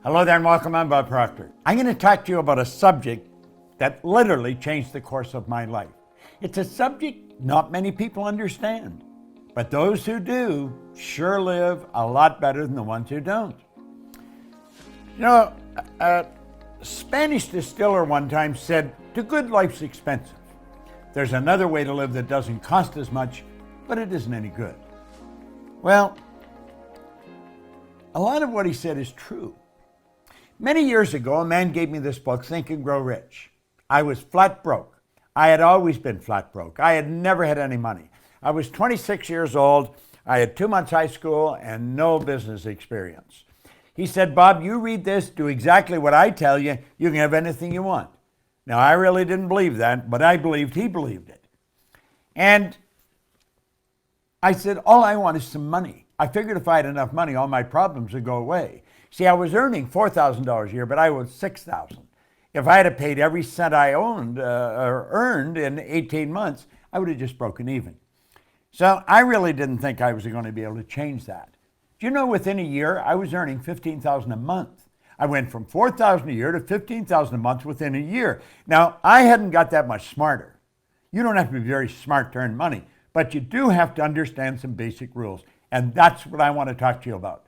Hello there and welcome. I'm Bob Proctor. I'm going to talk to you about a subject that literally changed the course of my life. It's a subject not many people understand, but those who do sure live a lot better than the ones who don't. You know, a Spanish distiller one time said, "To good, life's expensive. There's another way to live that doesn't cost as much, but it isn't any good." Well, a lot of what he said is true. Many years ago, a man gave me this book, Think and Grow Rich. I was flat broke. I had always been flat broke. I had never had any money. I was 26 years old. I had 2 months high school and no business experience. He said, "Bob, you read this, do exactly what I tell you, you can have anything you want." Now, I really didn't believe that, but I believed he believed it. And I said, all I want is some money. I figured if I had enough money, all my problems would go away. See, I was earning $4,000 a year, but I owed $6,000. If I had paid every cent I owned or earned in 18 months, I would have just broken even. So I really didn't think I was going to be able to change that. Do you know, within a year, I was earning $15,000 a month. I went from $4,000 a year to $15,000 a month within a year. Now, I hadn't got that much smarter. You don't have to be very smart to earn money, but you do have to understand some basic rules. And that's what I want to talk to you about.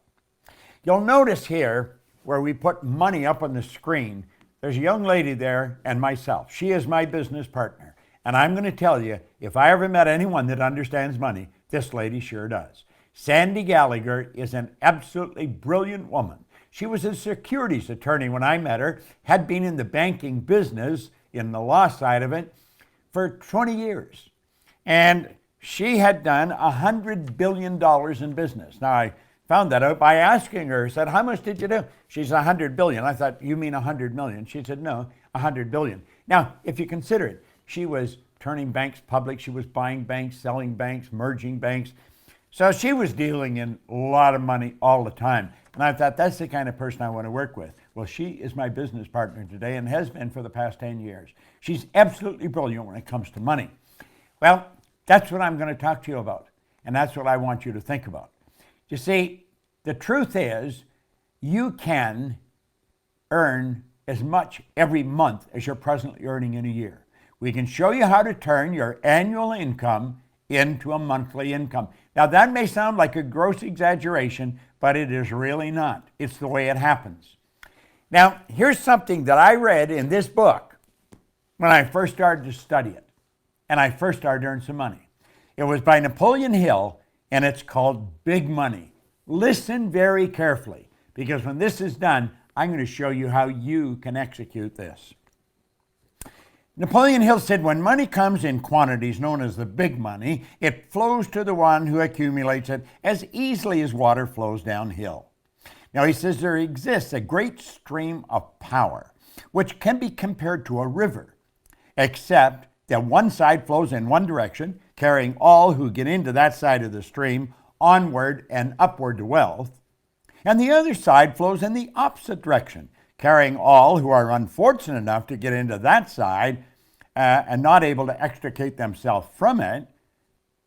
You'll notice here where we put money up on the screen, there's a young lady there and myself. She is my business partner. And I'm going to tell you, if I ever met anyone that understands money, this lady sure does. Sandy Gallagher is an absolutely brilliant woman. She was a securities attorney when I met her, had been in the banking business, in the law side of it, for 20 years. And she had done $100 billion in business. Now, I found that out by asking her. I said, "How much did you do?" She said, $100 billion. I thought, "You mean 100 million?" She said, "No, 100 billion. Now, if you consider it, she was turning banks public. She was buying banks, selling banks, merging banks. So she was dealing in a lot of money all the time. And I thought, that's the kind of person I want to work with. Well, she is my business partner today and has been for the past 10 years. She's absolutely brilliant when it comes to money. Well, that's what I'm going to talk to you about. And that's what I want you to think about. You see, the truth is, you can earn as much every month as you're presently earning in a year. We can show you how to turn your annual income into a monthly income. Now, that may sound like a gross exaggeration, but it is really not. It's the way it happens. Now, here's something that I read in this book when I first started to study it, and I first started to earn some money. It was by Napoleon Hill, and it's called Big Money. Listen very carefully, because when this is done, I'm going to show you how you can execute this. Napoleon Hill said, "When money comes in quantities known as the big money, it flows to the one who accumulates it as easily as water flows downhill." Now, he says there exists a great stream of power, which can be compared to a river, except that one side flows in one direction, carrying all who get into that side of the stream onward and upward to wealth, and the other side flows in the opposite direction, carrying all who are unfortunate enough to get into that side and not able to extricate themselves from it,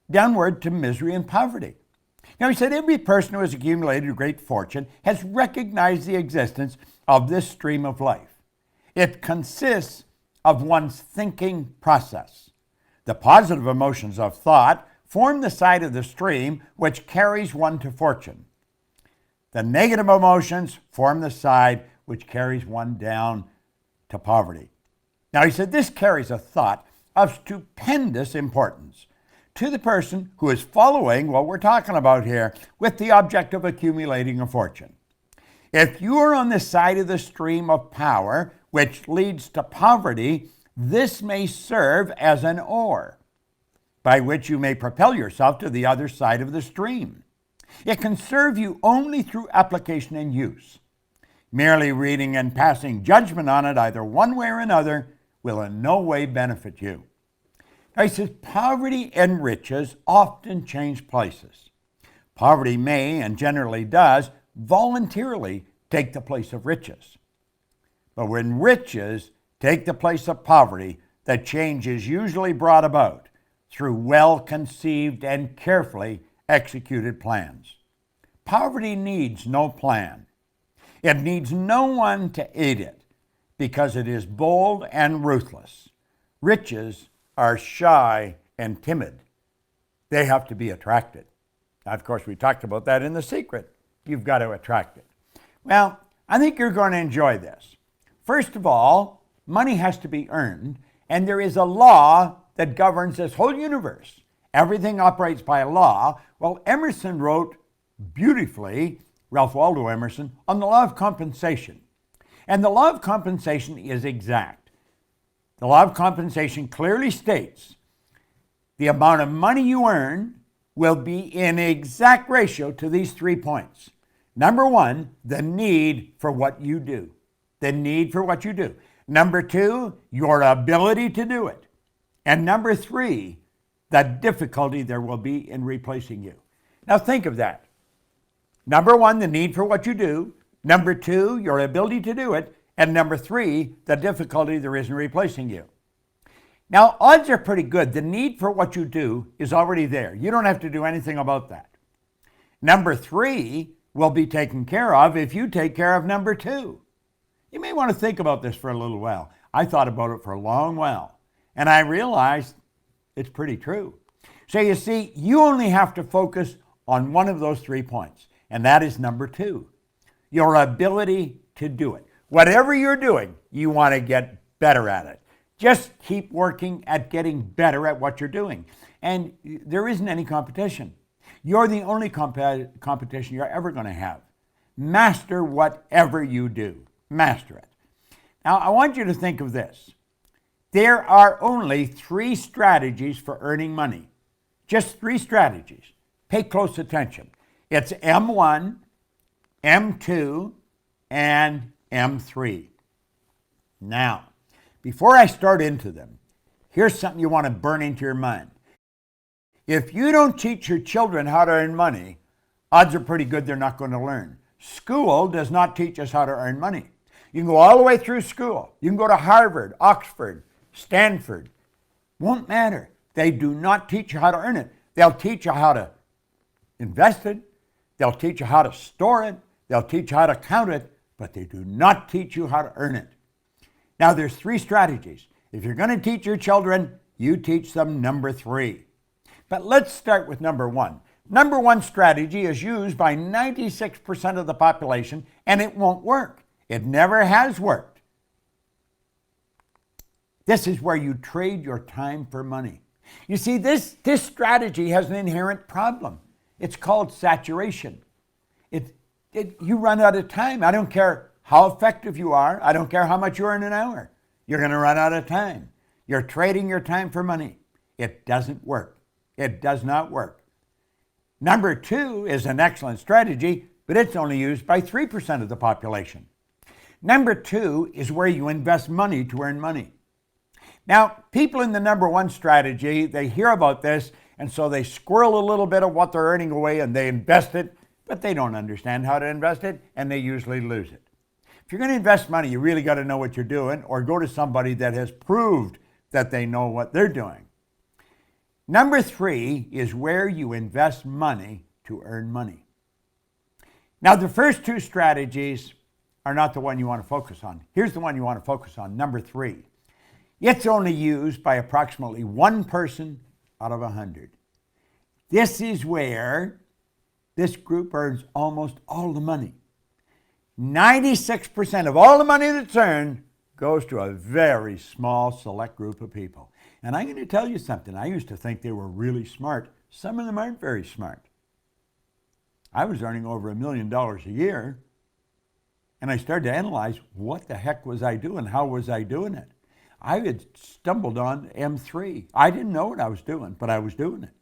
downward to misery and poverty. Now, he said every person who has accumulated a great fortune has recognized the existence of this stream of life. It consists of one's thinking process. The positive emotions of thought form the side of the stream which carries one to fortune. The negative emotions form the side which carries one down to poverty. Now, he said this carries a thought of stupendous importance to the person who is following what we're talking about here with the object of accumulating a fortune. If you are on the side of the stream of power which leads to poverty, this may serve as an oar by which you may propel yourself to the other side of the stream. It can serve you only through application and use. Merely reading and passing judgment on it either one way or another will in no way benefit you. Now, he says poverty and riches often change places. Poverty may, and generally does, voluntarily take the place of riches. But when riches take the place of poverty, the change is usually brought about through well-conceived and carefully executed plans. Poverty needs no plan. It needs no one to aid it because it is bold and ruthless. Riches are shy and timid. They have to be attracted. Now, of course, we talked about that in The Secret. You've got to attract it. Well, I think you're going to enjoy this. First of all, money has to be earned, and there is a law that governs this whole universe. Everything operates by a law. Well, Emerson wrote beautifully, Ralph Waldo Emerson, on the law of compensation. And the law of compensation is exact. The law of compensation clearly states the amount of money you earn will be in exact ratio to these 3 points. Number one, the need for what you do. The need for what you do. Number two, your ability to do it. And number three, the difficulty there will be in replacing you. Now think of that. Number one, the need for what you do. Number two, your ability to do it. And number three, the difficulty there is in replacing you. Now, odds are pretty good. The need for what you do is already there. You don't have to do anything about that. Number three will be taken care of if you take care of number two. You may want to think about this for a little while. I thought about it for a long while, and I realized it's pretty true. So you see, you only have to focus on one of those 3 points, and that is number two, your ability to do it. Whatever you're doing, you want to get better at it. Just keep working at getting better at what you're doing. And there isn't any competition. You're the only competition you're ever going to have. Master whatever you do. Master it. Now, I want you to think of this. There are only 3 strategies for earning money. Just 3 strategies. Pay close attention. It's M1, M2, and M3. Now, before I start into them, here's something you want to burn into your mind. If you don't teach your children how to earn money, odds are pretty good they're not going to learn. School does not teach us how to earn money. You can go all the way through school. You can go to Harvard, Oxford, Stanford. Won't matter. They do not teach you how to earn it. They'll teach you how to invest it. They'll teach you how to store it. They'll teach you how to count it, but they do not teach you how to earn it. Now, there's 3 strategies. If you're going to teach your children, you teach them number 3. But let's start with number 1. Number 1 strategy is used by 96% of the population, and it won't work. It never has worked. This is where you trade your time for money. You see, this strategy has an inherent problem. It's called saturation. You run out of time. I don't care how effective you are. I don't care how much you earn an hour. You're going to run out of time. You're trading your time for money. It doesn't work. It does not work. Number 2 is an excellent strategy, but it's only used by 3% of the population. Number 2 is where you invest money to earn money. Now, people in the number 1 strategy, they hear about this, and so they squirrel a little bit of what they're earning away and they invest it, but they don't understand how to invest it, and they usually lose it. If you're going to invest money, you really got to know what you're doing, or go to somebody that has proved that they know what they're doing. Number 3 is where you invest money to earn money. Now, the first 2 strategies are not the one you want to focus on. Here's the one you want to focus on, number 3. It's only used by approximately 1 person out of 100. This is where this group earns almost all the money. 96% of all the money that's earned goes to a very small select group of people. And I'm going to tell you something. I used to think they were really smart. Some of them aren't very smart. I was earning over $1 million a year, and I started to analyze what the heck was I doing? How was I doing it? I had stumbled on M3. I didn't know what I was doing, but I was doing it.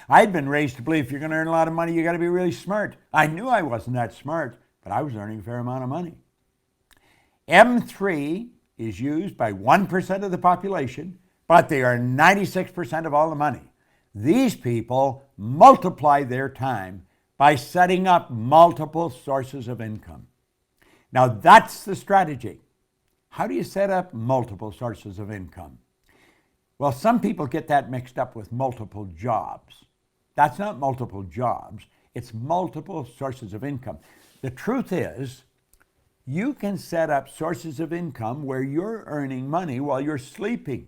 I'd been raised to believe if you're going to earn a lot of money, you got to be really smart. I knew I wasn't that smart, but I was earning a fair amount of money. M3 is used by 1% of the population, but they are 96% of all the money. These people multiply their time by setting up multiple sources of income. Now, that's the strategy. How do you set up multiple sources of income? Well, some people get that mixed up with multiple jobs. That's not multiple jobs. It's multiple sources of income. The truth is, You can set up sources of income where you're earning money while you're sleeping.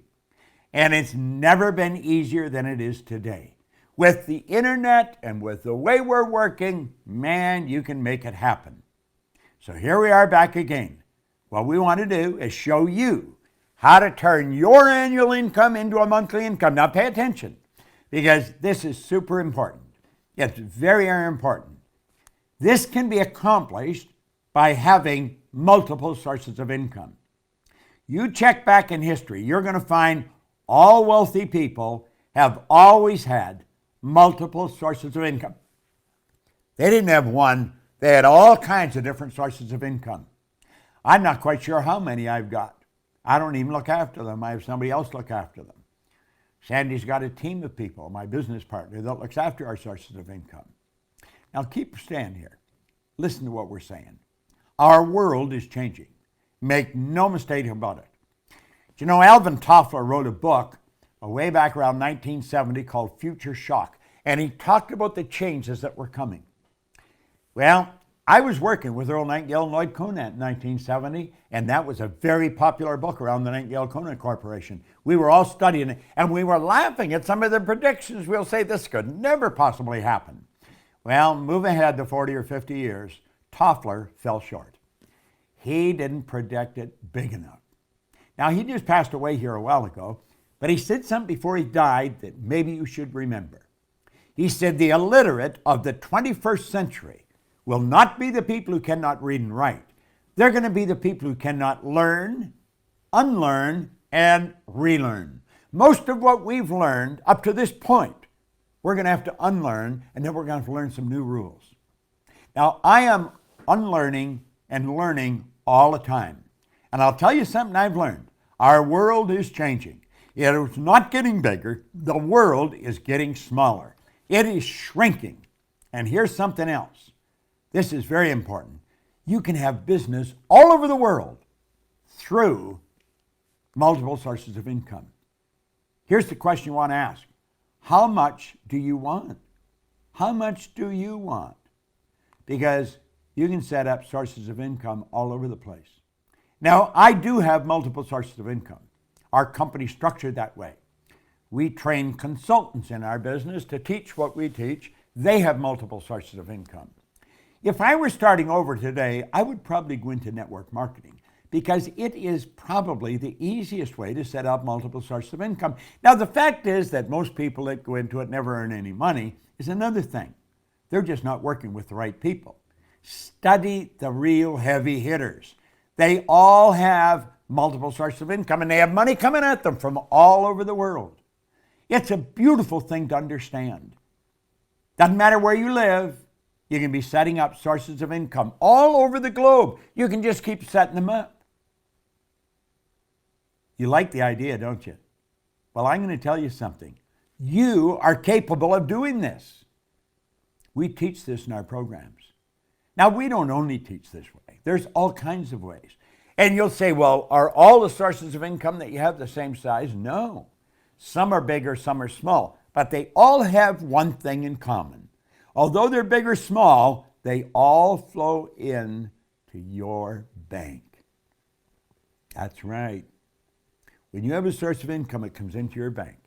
And it's never been easier than it is today. With the internet and with the way we're working, man, you can make it happen. So here we are back again. What we want to do is show you how to turn your annual income into a monthly income. Now pay attention, because this is super important. It's very, very important. This can be accomplished by having multiple sources of income. You check back in history, you're going to find all wealthy people have always had multiple sources of income. They didn't have one, they had all kinds of different sources of income. I'm not quite sure how many I've got. I don't even look after them. I have somebody else look after them. Sandy's got a team of people, my business partner, that looks after our sources of income. Now stand here. Listen to what we're saying. Our world is changing. Make no mistake about it. You know, Alvin Toffler wrote a book way back around 1970 called Future Shock, and he talked about the changes that were coming. Well, I was working with Earl Nightingale and Lloyd Conant in 1970, and that was a very popular book around the Nightingale Conant Corporation. We were all studying it, and we were laughing at some of the predictions. We'll say this could never possibly happen. Well, move ahead to 40 or 50 years, Toffler fell short. He didn't predict it big enough. Now, he just passed away here a while ago, but he said something before he died that maybe you should remember. He said, the illiterate of the 21st century will not be the people who cannot read and write. They're going to be the people who cannot learn, unlearn, and relearn. Most of what we've learned up to this point, we're going to have to unlearn, and then we're going to have to learn some new rules. Now, I am unlearning and learning all the time. And I'll tell you something I've learned. Our world is changing. It is not getting bigger. The world is getting smaller. It is shrinking. And here's something else. This is very important. You can have business all over the world through multiple sources of income. Here's the question you want to ask. How much do you want? How much do you want? Because you can set up sources of income all over the place. Now, I do have multiple sources of income. Our company's structured that way. We train consultants in our business to teach what we teach. They have multiple sources of income. If I were starting over today, I would probably go into network marketing because it is probably the easiest way to set up multiple sources of income. Now, the fact is that most people that go into it never earn any money is another thing. They're just not working with the right people. Study the real heavy hitters. They all have multiple sources of income, and they have money coming at them from all over the world. It's a beautiful thing to understand. Doesn't matter where you live, you can be setting up sources of income all over the globe. You can just keep setting them up. You like the idea, don't you? Well, I'm going to tell you something. You are capable of doing this. We teach this in our programs. Now, we don't only teach this way. There's all kinds of ways. And you'll say, well, are all the sources of income that you have the same size? No. Some are bigger, some are small. But they all have one thing in common. Although they're big or small, they all flow in to your bank. That's right. When you have a source of income, it comes into your bank.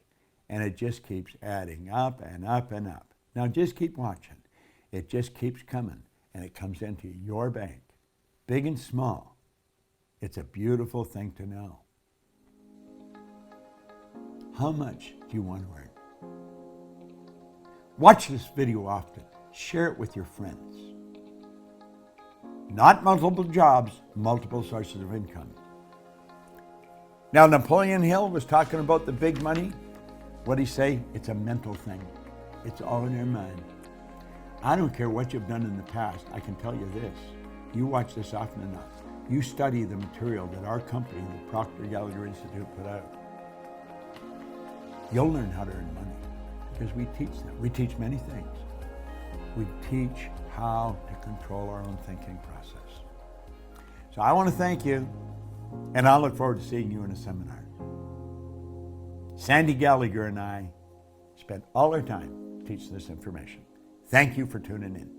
And it just keeps adding up and up and up. Now, just keep watching. It just keeps coming. And it comes into your bank, big and small. It's a beautiful thing to know. How much do you want to earn? Watch this video often. Share it with your friends. Not multiple jobs, multiple sources of income. Now, Napoleon Hill was talking about the big money. What did he say? It's a mental thing. It's all in your mind. I don't care what you've done in the past. I can tell you this. You watch this often enough. You study the material that our company, the Proctor Gallagher Institute, put out. You'll learn how to earn money because we teach them. We teach many things. We teach how to control our own thinking process. So I want to thank you, and I look forward to seeing you in a seminar. Sandy Gallagher and I spent all our time teaching this information. Thank you for tuning in.